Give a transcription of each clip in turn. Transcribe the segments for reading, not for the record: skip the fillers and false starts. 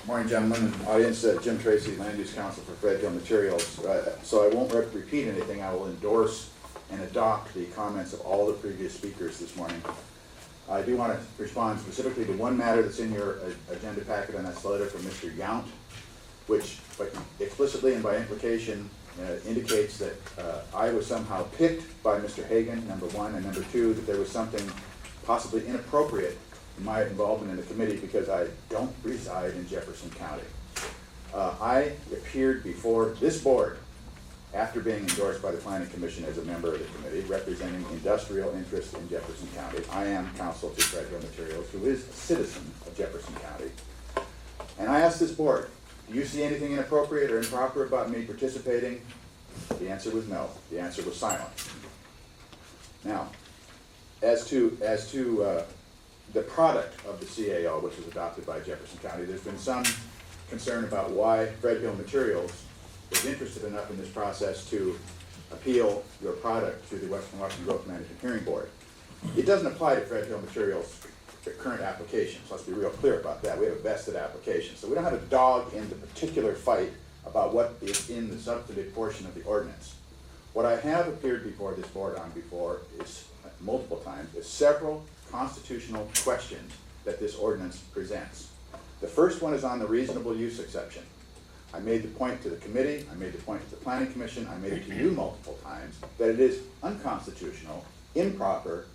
Morning, gentlemen and audience. Jim Tracy, Land Use Council for Fred Hill Materials. So I won't repeat anything. I will endorse and adopt the comments of all the previous speakers this morning. I do want to respond specifically to one matter that's in your agenda packet, and that's the letter from Mr. Yount, which explicitly and by implication indicates that I was somehow picked by Mr. Hagan, number one, and number two, that there was something possibly inappropriate in my involvement in the committee because I don't reside in Jefferson County. I appeared before this board after being endorsed by the Planning Commission as a member of the committee representing industrial interests in Jefferson County. I am counsel to Fred Hill Materials, who is a citizen of Jefferson County. And I asked this board, do you see anything inappropriate or improper about me participating? The answer was no. The answer was silent. Now, as to the product of the CAO, which was adopted by Jefferson County, there's been some concern about why Fred Hill Materials was interested enough in this process to appeal your product to the Western Washington Growth Management Hearing Board. It doesn't apply to Fred Hill Materials' current applications. Let's be real clear about that. We have a vested application. So we don't have a dog in the particular fight about what is in the substantive portion of the ordinance. What I have appeared before this board on before is, multiple times, is several constitutional questions that this ordinance presents. The first one is on the reasonable use exception. I made the point to the committee, I made the point to the Planning Commission, I made it to you multiple times, that it is unconstitutional, improper,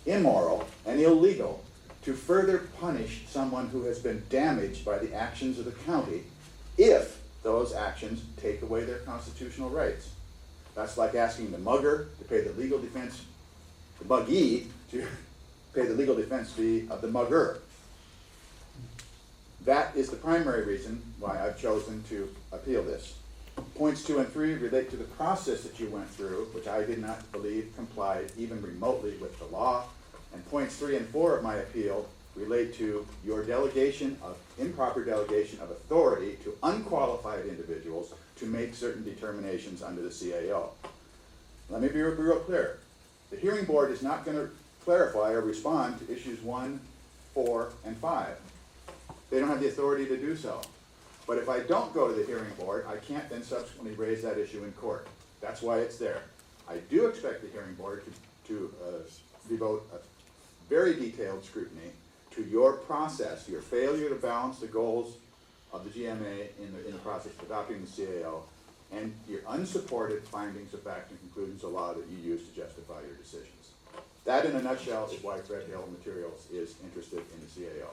immoral, and illegal to further punish someone who has been damaged by the actions of the county if those actions take away their constitutional rights. That's like asking the mugger to pay the legal defense, the muggee to pay the legal defense fee of the mugger. That is the primary reason why I've chosen to appeal this. Points 2 and 3 relate to the process that you went through, which I did not believe complied even remotely with the law. And points 3 and 4 of my appeal relate to your delegation of, improper delegation of authority to unqualified individuals to make certain determinations under the CAO. Let me be real clear. The hearing board is not going to clarify or respond to issues 1, 4, and 5. They don't have the authority to do so. But if I don't go to the hearing board, I can't then subsequently raise that issue in court. That's why it's there. I do expect the hearing board to devote a very detailed scrutiny to your process, your failure to balance the goals of the GMA in the process of adopting the CAO, and your unsupported findings of fact and conclusions of law that you use to justify your decisions. That, in a nutshell, is why Fred Hill Materials is interested in the CAO.